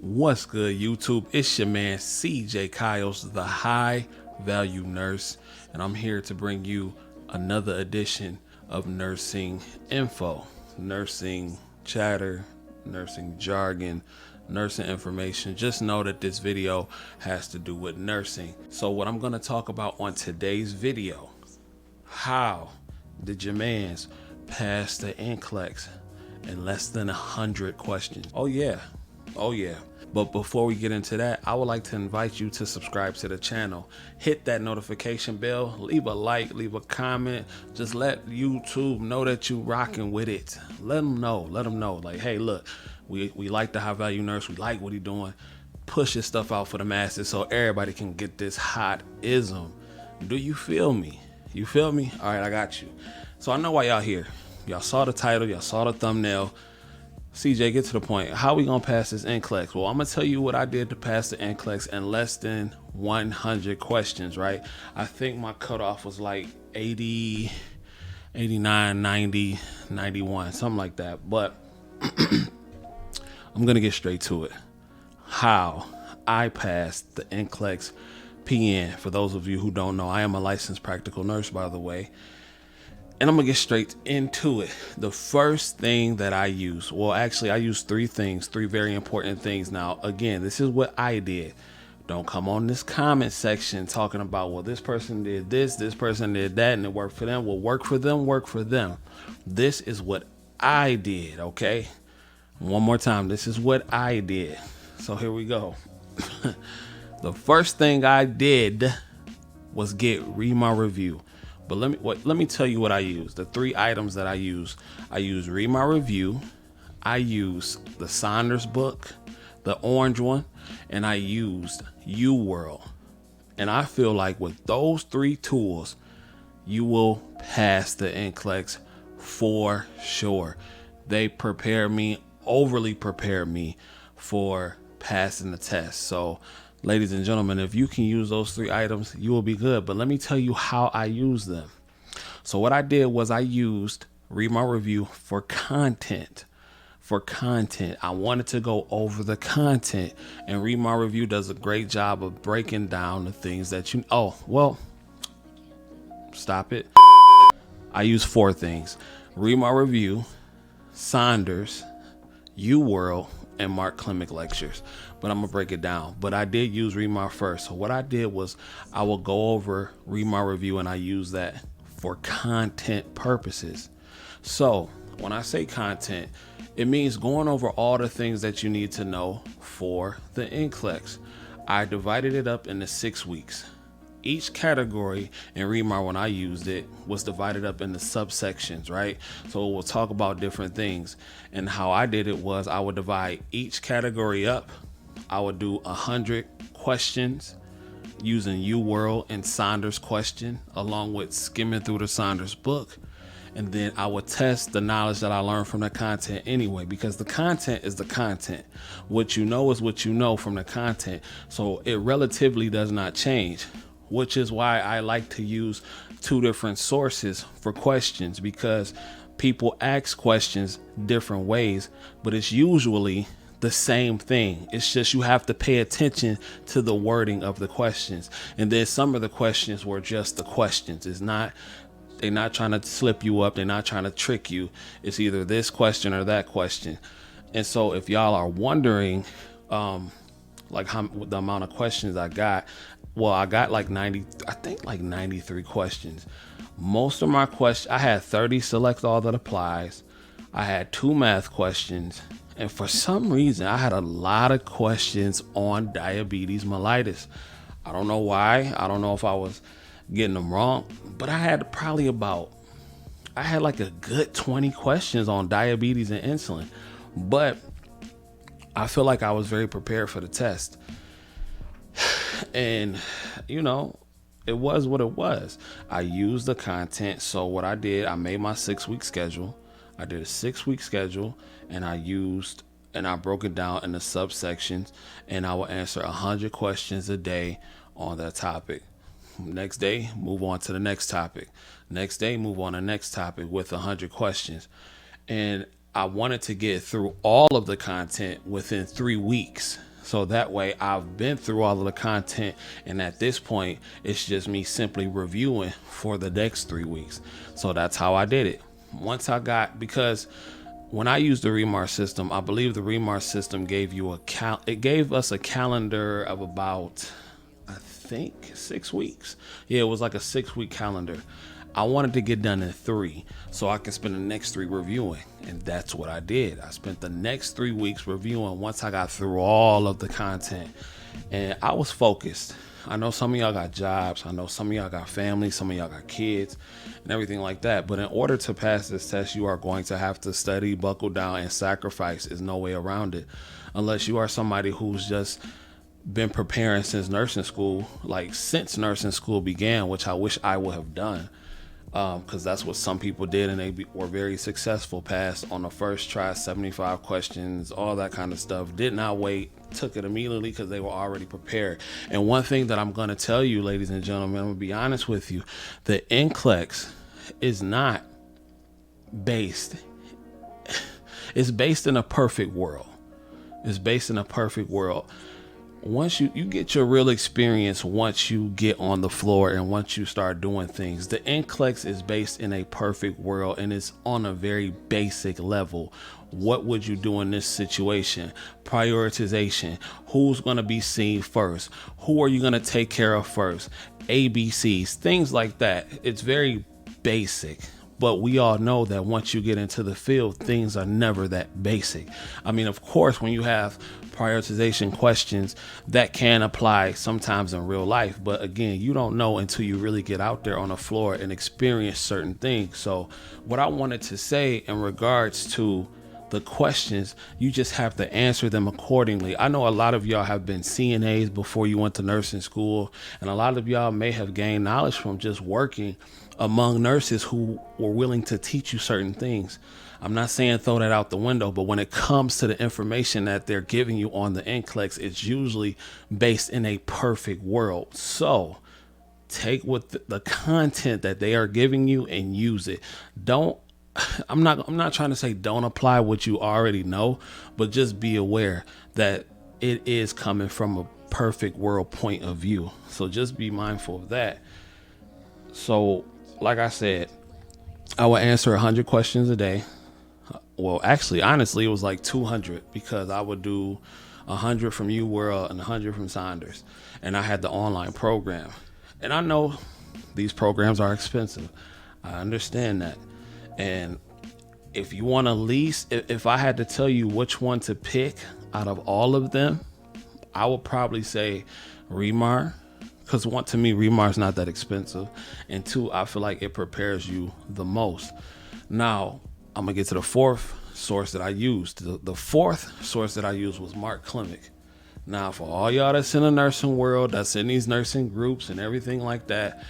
What's good, YouTube? It's your man TheCJKyles, the high value nurse, and I'm here to bring you another edition of nursing info, nursing chatter, nursing jargon, nursing information. Just know that this video has to do with nursing. So what I'm going to talk about on today's video: how did your mans pass the NCLEX in less than 100 questions? Oh yeah. But before we get into that, I would like to invite you to subscribe to the channel. Hit that notification bell, leave a like, leave a comment. Just let YouTube know that you rocking with it. Let them know. Like, hey, look, we like the high value nurse. We like what he doing. Push his stuff out for the masses so everybody can get this hot ism. Do you feel me? You feel me? All right, I got you. So I know why y'all here. Y'all saw the title, y'all saw the thumbnail. CJ, get to the point. How we gonna pass this NCLEX? Well, I'm gonna tell you what I did to pass the NCLEX in less than 100 questions, right? I think my cutoff was like 80, 89, 90, 91, something like that. But I'm gonna get straight to it. How I passed the NCLEX-PN. For those of you who don't know, I am a licensed practical nurse, by the way. And I'm gonna get straight into it. The first thing that I use, well, actually I use three very important things. Now, again, this is what I did. Don't come on this comment section talking about, well, this person did this person did that, and it worked for them. Well, work for them. This is what I did, okay? One more time, this is what I did. So here we go. The first thing I did was read my review. But let me tell you what I use. The three items that I use. I use read my review. I use the Saunders book, the orange one, and I used UWorld. And I feel like with those three tools, you will pass the NCLEX for sure. They overly prepare me for passing the test. So, ladies and gentlemen, if you can use those three items, you will be good. But let me tell you how I use them. So what I did was I used read my review for content. I wanted to go over the content, and read my review does a great job of breaking down the things that you, oh, well, stop it. I use four things: read my review, Saunders, UWorld, and Mark Clinic lectures. But I'm gonna break it down. But I did use read my first. So what I did was I will go over read my review, and I use that for content purposes. So when I say content, it means going over all the things that you need to know for the NCLEX. I divided it up into 6 weeks. Each category in REMAR, when I used it, was divided up into subsections, right? So we'll talk about different things. And how I did it was I would divide each category up. I would do 100 questions using UWorld and Saunders question, along with skimming through the Saunders book. And then I would test the knowledge that I learned from the content anyway, because the content is the content. What you know is what you know from the content. So it relatively does not change, which is why I like to use two different sources for questions, because people ask questions different ways, but it's usually the same thing. It's just you have to pay attention to the wording of the questions. And then some of the questions were just the questions. They're not trying to slip you up. They're not trying to trick you. It's either this question or that question. And so if y'all are wondering, like the amount of questions I got, well, I got like 93 questions. Most of my questions, I had 30 select all that applies. I had 2 math questions. And for some reason, I had a lot of questions on diabetes mellitus. I don't know why. I don't know if I was getting them wrong, but I had like a good 20 questions on diabetes and insulin. But I feel like I was very prepared for the test. And, you know, it was what it was. I used the content. So what I did, I made my 6-week schedule. I did a 6-week schedule, and I broke it down into subsections, and I will answer 100 questions a day on that topic. Next day, move on to the next topic. Next day, move on to the next topic with 100 questions. And I wanted to get through all of the content within 3 weeks. So that way I've been through all of the content. And at this point, it's just me simply reviewing for the next 3 weeks. So that's how I did it. Once I got, because when I used the Remar system, I believe the Remar system gave you it gave us a calendar of about, I think 6 weeks. Yeah, it was like a 6 week calendar. I wanted to get done in 3 so I can spend the next 3 reviewing. And that's what I did. I spent the next 3 weeks reviewing once I got through all of the content. And I was focused. I know some of y'all got jobs. I know some of y'all got families. Some of y'all got kids and everything like that. But in order to pass this test, you are going to have to study, buckle down, and sacrifice. There's no way around it. Unless you are somebody who's just been preparing since nursing school, like since nursing school began, which I wish I would have done. Because that's what some people did, and they were very successful. Passed on the first try, 75 questions, all that kind of stuff. Did not wait, took it immediately because they were already prepared. And one thing that I'm going to tell you, ladies and gentlemen, I'm going to be honest with you, the NCLEX is not based. It's based in a perfect world. It's based in a perfect world. Once you get your real experience, once you get on the floor and once you start doing things, the NCLEX is based in a perfect world, and it's on a very basic level. What would you do in this situation? Prioritization. Who's going to be seen first? Who are you going to take care of first? ABCs, things like that. It's very basic. But we all know that once you get into the field, things are never that basic. I mean, of course, when you have prioritization questions, that can apply sometimes in real life. But again, you don't know until you really get out there on the floor and experience certain things. So what I wanted to say in regards to the questions, you just have to answer them accordingly. I know a lot of y'all have been CNAs before you went to nursing school, and a lot of y'all may have gained knowledge from just working among nurses who were willing to teach you certain things. I'm not saying throw that out the window, but when it comes to the information that they're giving you on the NCLEX, it's usually based in a perfect world. So take what the content that they are giving you and use it. I'm not trying to say don't apply what you already know, but just be aware that it is coming from a perfect world point of view. So just be mindful of that. So like I said, I will answer 100 questions a day. Well, actually, honestly, it was like 200 because I would do 100 from UWorld and 100 from Saunders. And I had the online program. And I know these programs are expensive. I understand that. And if you want to lease, if I had to tell you which one to pick out of all of them, I would probably say Remar. Because one, to me, Remar is not that expensive. And 2, I feel like it prepares you the most. Now, I'm going to get to the fourth source that I used. The fourth source that I used was Mark Klimek. Now, for all y'all that's in the nursing world, that's in these nursing groups and everything like that,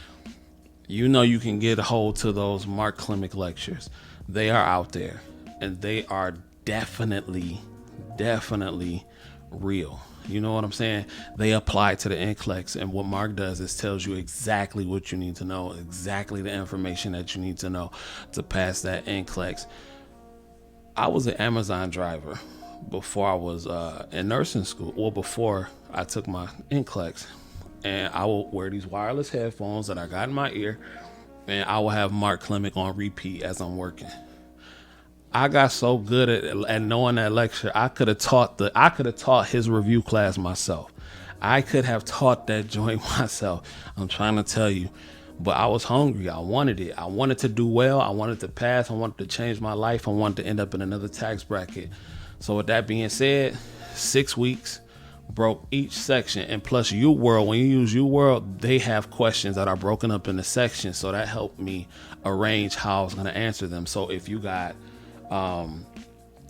you know you can get a hold to those Mark Klimek lectures. They are out there, and they are definitely real. You know what I'm saying? They apply to the NCLEX, and what Mark does is tells you exactly what you need to know, exactly the information that you need to know to pass that NCLEX. I was an Amazon driver before I was in nursing school, or before I took my NCLEX, and I will wear these wireless headphones that I got in my ear, and I will have Mark Klimek on repeat as I'm working. I got so good at knowing that lecture, I could have taught his review class myself. I could have taught that joint myself. I'm trying to tell you, but I was hungry. I wanted it. I wanted to do well. I wanted to pass. I wanted to change my life. I wanted to end up in another tax bracket. So with that being said, 6 weeks, broke each section, and plus UWorld, when you use UWorld, they have questions that are broken up into sections. So that helped me arrange how I was going to answer them. So if you got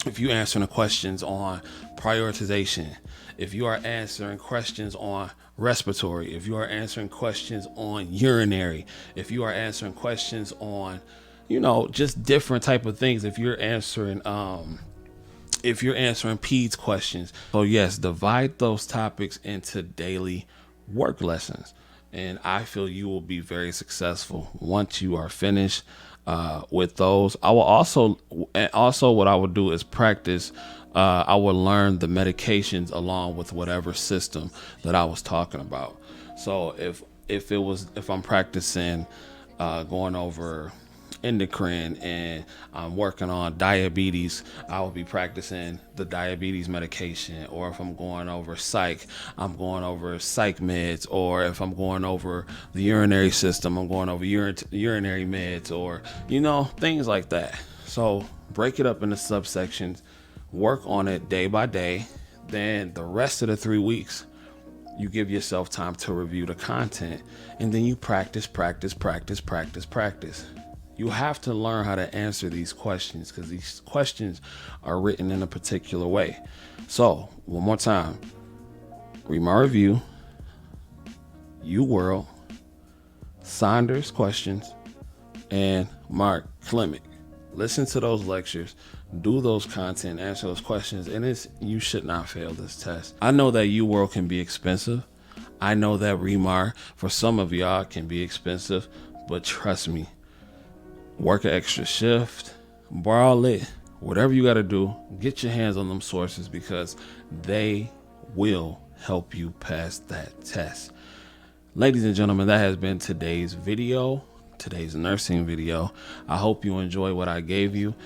if you answering the questions on prioritization, if you are answering questions on respiratory, if you are answering questions on urinary, if you are answering questions on, just different type of things, if you're answering peds questions. So yes, divide those topics into daily work lessons, and I feel you will be very successful once you are finished with those. I will also what I would do is practice I would learn the medications along with whatever system that I was talking about. So if I'm practicing going over endocrine and I'm working on diabetes, I will be practicing the diabetes medication. Or if I'm going over psych, I'm going over psych meds. Or if I'm going over the urinary system, I'm going over urinary meds, or things like that. So break it up into subsections, work on it day by day. Then the rest of the 3 weeks, you give yourself time to review the content, and then you practice, practice, practice, practice, practice. You have to learn how to answer these questions because these questions are written in a particular way. So, one more time, read my review, UWorld, Saunders questions, and Mark Clemick. Listen to those lectures, do those content, answer those questions, and you should not fail this test. I know that UWorld can be expensive. I know that Remar for some of y'all can be expensive, but trust me, work an extra shift, borrow it, whatever you got to do, get your hands on them sources because they will help you pass that test. Ladies and gentlemen, that has been today's video, today's nursing video. I hope you enjoy what I gave you.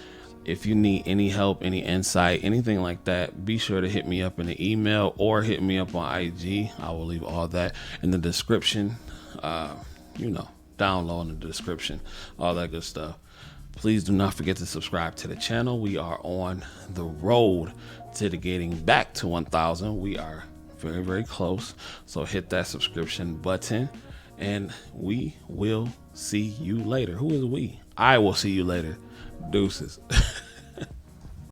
If you need any help, any insight, anything like that, be sure to hit me up in the email or hit me up on IG. I will leave all that in the description. Down low in the description, all that good stuff. Please do not forget to subscribe to the channel. We are on the road to getting back to 1,000. We are very, very close. So hit that subscription button and we will see you later. Who is we? I will see you later. Deuces.